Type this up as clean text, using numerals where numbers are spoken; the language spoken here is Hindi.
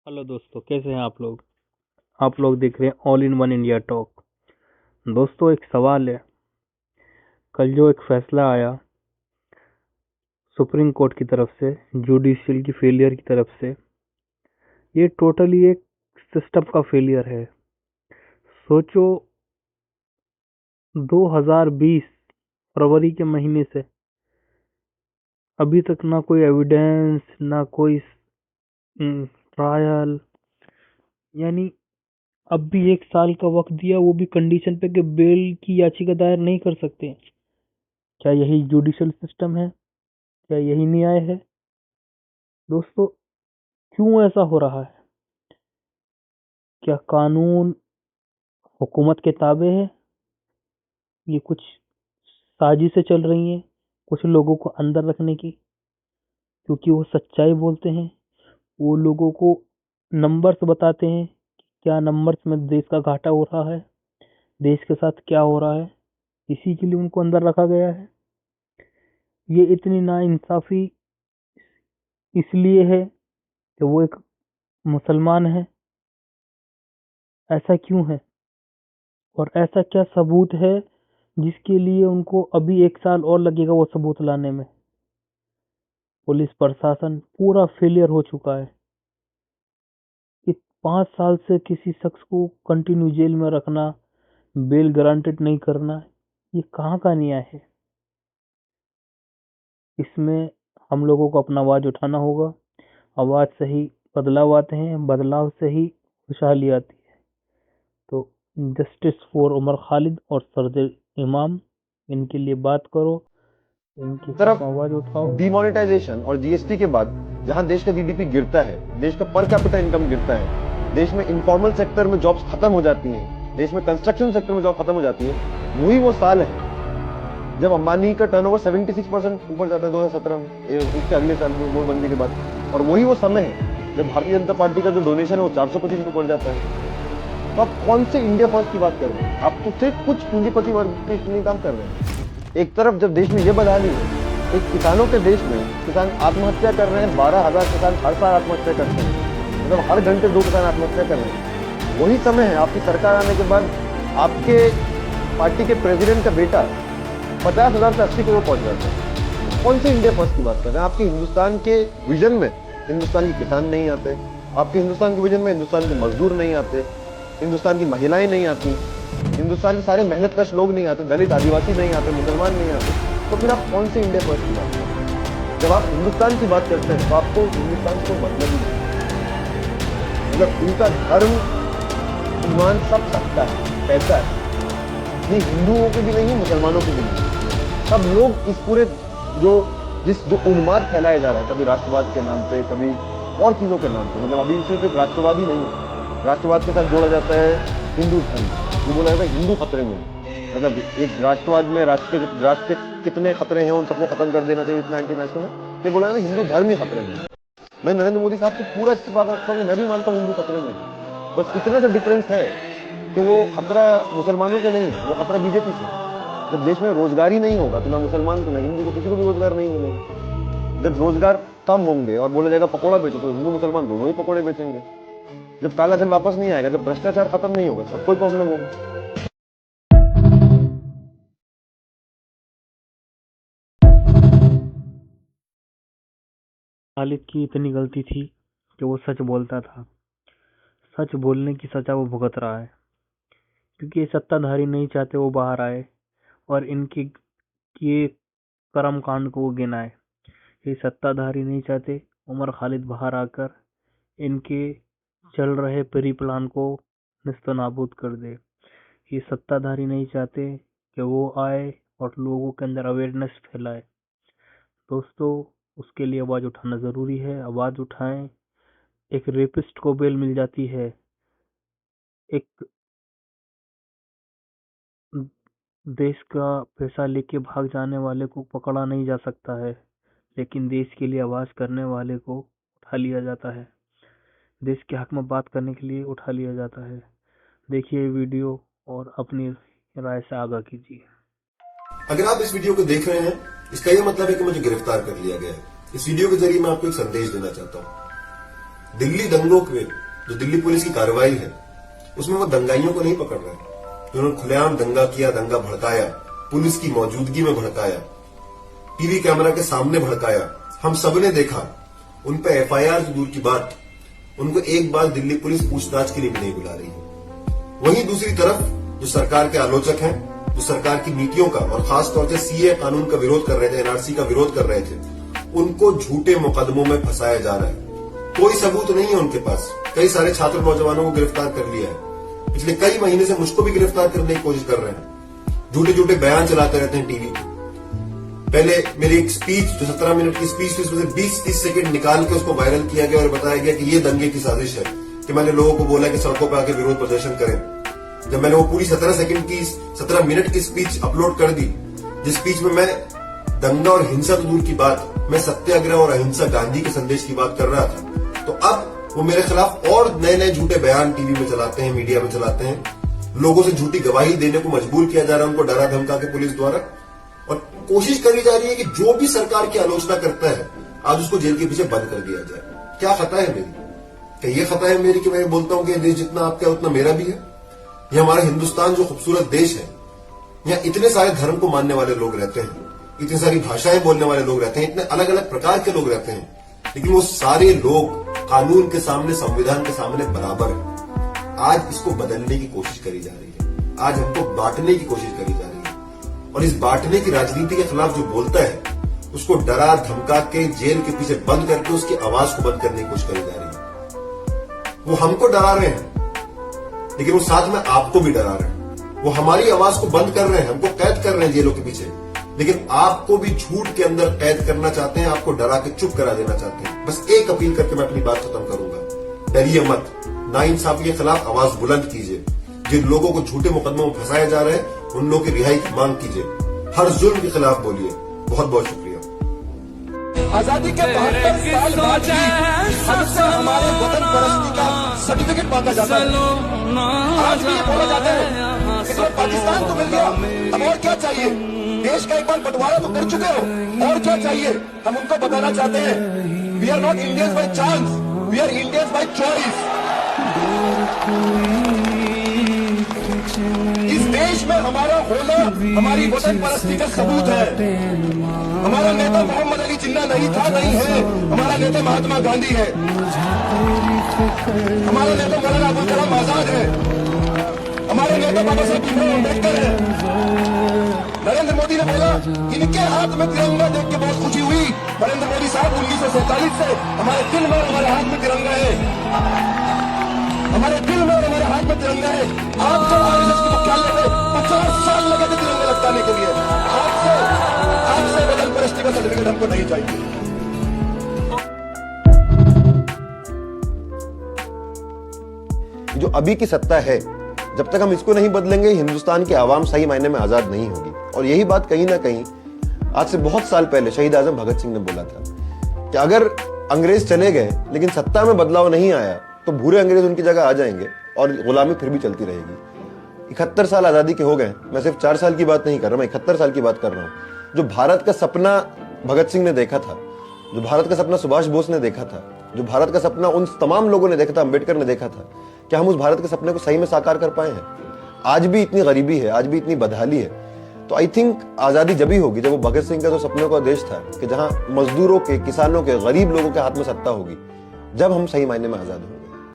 हेलो दोस्तों, कैसे हैं आप लोग देख रहे हैं all in one India talk. दोस्तों, एक सवाल है। कल जो एक फैसला आया सुप्रीम कोर्ट की तरफ से, जुडिशियल की फेलियर की तरफ से, ये टोटली एक सिस्टम का फेलियर है। सोचो, 2020 फरवरी के महीने से अभी तक ना कोई एविडेंस, ना कोई ट्रायल, यानी अब भी 1 साल का वक्त दिया, वो भी कंडीशन पे कि बेल की याचिका दायर नहीं कर सकते। क्या यही जुडिशियल सिस्टम है? क्या यही न्याय है? दोस्तों, क्यों ऐसा हो रहा है? क्या कानून हुकूमत के ताबे है? ये कुछ साजिशें चल रही हैं कुछ लोगों को अंदर रखने की, क्योंकि वो सच्चाई बोलते हैं। वो लोगों को नंबर्स बताते हैं कि क्या नंबर्स में देश का घाटा हो रहा है, देश के साथ क्या हो रहा है। इसी के लिए उनको अंदर रखा गया है। ये इतनी नाइंसाफी इसलिए है कि वो एक मुसलमान है। ऐसा क्यों है? और ऐसा क्या सबूत है जिसके लिए उनको अभी 1 साल और लगेगा वो सबूत लाने में? पुलिस प्रशासन पूरा फेलियर हो चुका है कि 5 साल से किसी शख्स को कंटिन्यू जेल में रखना, बेल ग्रांटेड नहीं करना, ये कहाँ का न्याय है? इसमें हम लोगों को अपना आवाज उठाना होगा। आवाज से ही बदलाव आते हैं, बदलाव से ही खुशहाली आती है। तो जस्टिस फॉर उमर खालिद और सरदार इमाम, इनके लिए बात करो, इनकी तरफ आवाज उठाओ। डिमोनेटाइजेशन और जीएसटी के बाद जहां देश का जीडीपी गिरता है, देश का पर कैपिटा इनकम गिरता है, देश में इनफॉर्मल सेक्टर में जॉब्स खत्म हो जाती हैं, देश में कंस्ट्रक्शन सेक्टर में जॉब खत्म हो जाती है, वही वो साल है जब अंबानी का टर्नओवर 76% ऊपर जाता है 2017 में, उसके अगले साल नोटबंदी के बाद। और वही वो समय है जब भारतीय जनता पार्टी का जो डोनेशन है वो 425 पे पड़ जाता है। तो आप कौन से इंडिया फर्स्ट की बात कर रहे हैं? आप तो सिर्फ कुछ पूंजीपति वर्ग के लिए काम कर रहे हैं। एक तरफ जब देश में ये बदहाली है, एक किसानों के देश में किसान आत्महत्या कर रहे हैं, 12,000 किसान हर साल आत्महत्या करते हैं, मतलब हर घंटे 2 किसान आत्महत्या कर रहे हैं। वही समय है आपकी सरकार आने के बाद आपके पार्टी के प्रेसिडेंट का बेटा 50,000 से 80 करोड़ पहुंच जाता है। कौन से इंडिया फर्स्ट की बात कर रहे हैं? आपके हिंदुस्तान के विजन में हिंदुस्तान के किसान नहीं आते, आपके हिंदुस्तान के विजन में हिंदुस्तान के मजदूर नहीं आते, हिंदुस्तान की महिलाएं नहीं आती, हिंदुस्तान के सारे मेहनतकश लोग नहीं आते, दलित आदिवासी नहीं आते, मुसलमान नहीं आते। तो फिर आप कौन से इंडिया फर्स्ट की बात करते हैं? जब आप हिंदुस्तान की बात करते हैं तो आपको हिंदुस्तान को मतलब ही नहीं। मतलब उनका धर्म, ईमान सब सकता है, पैसा है। ये हिंदुओं के भी नहीं, मुसलमानों के भी नहीं। सब लोग इस पूरे जो उन्माद फैलाया जा रहा है, कभी राष्ट्रवाद के नाम पे, कभी और चीजों के नाम पे, मतलब अभी सिर्फ राष्ट्रवाद ही नहीं है, राष्ट्रवाद के साथ जोड़ा जाता है हिंदू धर्म। जो बोला जाता है हिंदू खतरे में, मतलब एक राष्ट्रवाद में राष्ट्र के कितने खतरे हैं उन सबको खत्म कर देना चाहिए इतना एंटी-नेशनल है। ये बोला है हिंदू धर्म ही खतरे में। मैं नरेंद्र मोदी साहब से पूरा इस्तीफा करता हूँ, मैं भी मानता हूँ हिंदू खतरे में, बस इतना सा डिफरेंस है कि वो खतरा मुसलमानों के नहीं, वो खतरा बीजेपी से। जब देश में रोजगार ही नहीं होगा तो ना मुसलमान को ना हिंदू को किसी को भी रोजगार नहीं मिलेगा। जब रोजगार कम होंगे और बोला जाएगा पकौड़ा बेचो, तो हिंदू मुसलमान दोनों ही पकौड़े बेचेंगे। जब काला धन वापस नहीं आएगा, जब भ्रष्टाचार खत्म नहीं होगा, सबको प्रॉब्लम होगा। खालिद की इतनी गलती थी कि वो सच बोलता था। सच बोलने की सजा वो भुगत रहा है, क्योंकि ये सत्ताधारी नहीं चाहते वो बाहर आए और इनके किए कर्म कांड को वो गिनाए। ये सत्ताधारी नहीं चाहते उमर खालिद बाहर आकर इनके चल रहे प्री प्लान को निस्तो नाबूद कर दे। ये सत्ताधारी नहीं चाहते कि वो आए और लोगों के अंदर अवेयरनेस फैलाए। दोस्तों, उसके लिए आवाज उठाना जरूरी है। आवाज उठाएं। एक रेपिस्ट को बेल मिल जाती है, एक देश का पैसा लेके भाग जाने वाले को पकड़ा नहीं जा सकता है, लेकिन देश के लिए आवाज करने वाले को उठा लिया जाता है, देश के हक में बात करने के लिए उठा लिया जाता है। देखिए वीडियो और अपनी राय से आगाह कीजिए। अगर आप इस वीडियो को देख रहे हैं, इसका यह मतलब है कि मुझे गिरफ्तार कर लिया गया है। इस वीडियो के जरिए मैं आपको एक संदेश देना चाहता हूं। दिल्ली दंगों में जो दिल्ली पुलिस की कार्रवाई है उसमें वो दंगाइयों को नहीं पकड़ रहे हैं, जिन्होंने खुलेआम दंगा किया, दंगा भड़काया, पुलिस की मौजूदगी में भड़काया, टीवी कैमरा के सामने भड़काया। हम सबने देखा। उन पे एफआईआर दूर की बात, उनको एक बार दिल्ली पुलिस पूछताछ के लिए भी नहीं बुला रही है। वहीं दूसरी तरफ जो सरकार के आलोचक हैं, जो सरकार की नीतियों का और खासतौर से सीए कानून का विरोध कर रहे थे, एनआरसी का विरोध कर रहे थे, उनको झूठे मुकदमों में फंसाया जा रहा है। कोई सबूत नहीं है उनके पास। कई सारे छात्र नौजवानों को गिरफ्तार कर लिया है। पिछले कई महीने से मुझको भी गिरफ्तार करने की कोशिश कर रहे हैं। झूठे झूठे बयान चलाते रहते हैं टीवी पे। पहले मेरी एक स्पीच जो 17 मिनट की स्पीच थी उसमें से 20-30 सेकंड निकाल के उसको वायरल किया गया और बताया गया कि ये दंगे की साजिश है, कि मैंने लोगों को बोला कि सड़कों पर आके विरोध प्रदर्शन करें। जब मैंने वो पूरी 17 मिनट की स्पीच अपलोड कर दी, जिस स्पीच में मैं दंगा और हिंसा तो दूर की बात, मैं सत्याग्रह और अहिंसा गांधी के संदेश की बात कर रहा था, तो अब वो मेरे खिलाफ और नए नए झूठे बयान टीवी में चलाते हैं, मीडिया में चलाते हैं। लोगों से झूठी गवाही देने को मजबूर किया जा रहा है, उनको डरा धमका के पुलिस द्वारा, और कोशिश करी जा रही है कि जो भी सरकार की आलोचना करता है आज उसको जेल के पीछे बंद कर दिया जाए। क्या खता है मेरी? क्या ये खता है मेरी कि मैं बोलता हूं कि देश जितना आपका है उतना मेरा भी है? ये हमारा हिंदुस्तान जो खूबसूरत देश है, यहाँ इतने सारे धर्म को मानने वाले लोग रहते हैं, इतनी सारी भाषाएं बोलने वाले लोग रहते हैं, इतने अलग अलग प्रकार के लोग रहते हैं, लेकिन वो सारे लोग कानून के सामने, संविधान के सामने बराबर है। आज इसको बदलने की कोशिश करी जा रही है। आज हमको बांटने की कोशिश करी जा रही है, और इस बांटने की राजनीति के खिलाफ जो बोलता है उसको डरा धमका के जेल के पीछे बंद करके उसकी आवाज को बंद करने की कोशिश करी जा रही है। वो हमको डरा रहे हैं, लेकिन वो साथ में आपको भी डरा रहे हैं। वो हमारी आवाज को बंद कर रहे हैं, हमको कैद कर रहे हैं जेलों के पीछे, लेकिन आपको भी झूठ के अंदर कैद करना चाहते हैं, आपको डरा के चुप करा देना चाहते हैं। बस एक अपील करके मैं अपनी बात खत्म करूंगा, डरिए मत, नाइंसाफी के खिलाफ आवाज बुलंद कीजिए। जिन लोगों को झूठे मुकदमों में फंसाया जा रहा है उन लोगों की रिहाई की मांग कीजिए। हर जुल्म के खिलाफ बोलिए। बहुत बहुत शुक्रिया। आजादी के 72 साल बाद भी हमसे हमारे वतन परस्ती का सर्टिफिकेट मांगा जाता है। आज भी ये बोला जाता है कि तो पाकिस्तान तो मिल गया, अब और क्या चाहिए? देश का एक बार बंटवारा तो कर चुके हो, और क्या चाहिए? हम उनको बताना चाहते हैं, we are not Indians by chance, we are Indians by choice. इस देश में हमारा होना हमारी वतन परस्ती का सबूत है। हमारा नेता मोहम्मद अली जिन्ना नहीं था, नहीं है। हमारा नेता महात्मा गांधी है। हमारा नेता मौलाना अबुल कलाम आजाद है। हमारे नेता बाबा साहब भीमराव अम्बेडकर है। नरेंद्र मोदी ने बोला, इनके हाथ में तिरंगा देख के बहुत खुशी हुई। नरेंद्र मोदी साहब 1947 से हमारे दिल में और हमारे हाथ में तिरंगा है। हमारे दिल में और हमारे हाथ में तिरंगा है। आपको आरएसएस के मुख्यालय में 50 साल लगे थे तिरंगा लटकाने के लिए। आपसे वतन परस्ती का सर्टिफिकेट हमको नहीं चाहिए। जो अभी की सत्ता है, जब तक हम इसको नहीं बदलेंगे, हिंदुस्तान की आवाम सही मायने में आजाद नहीं होगी। और यही बात कहीं ना कहीं आज से बहुत साल पहले शहीद आजम भगत सिंह ने बोला था कि अगर अंग्रेज चले गए लेकिन सत्ता में बदलाव नहीं आया तो भूरे अंग्रेज उनकी जगह आ जाएंगे और गुलामी फिर भी चलती रहेगी। 71 साल आजादी के हो गए। मैं सिर्फ 4 साल की बात नहीं कर रहा, मैं 71 साल की बात कर रहा हूं। जो भारत का सपना भगत सिंह ने देखा था, जो भारत का सपना सुभाष बोस ने देखा था, जो भारत का सपना उन तमाम लोगों ने देखा था, अम्बेडकर ने देखा था, क्या हम उस भारत के सपने को सही में साकार कर पाए हैं? आज भी इतनी गरीबी है, आज भी इतनी बदहाली है। तो आई थिंक आजादी जब ही होगी जब वो भगत सिंह का जो सपनों का देश था कि जहां मजदूरों के, किसानों के, गरीब लोगों के हाथ में सत्ता होगी, जब हम सही मायने में आजाद होंगे।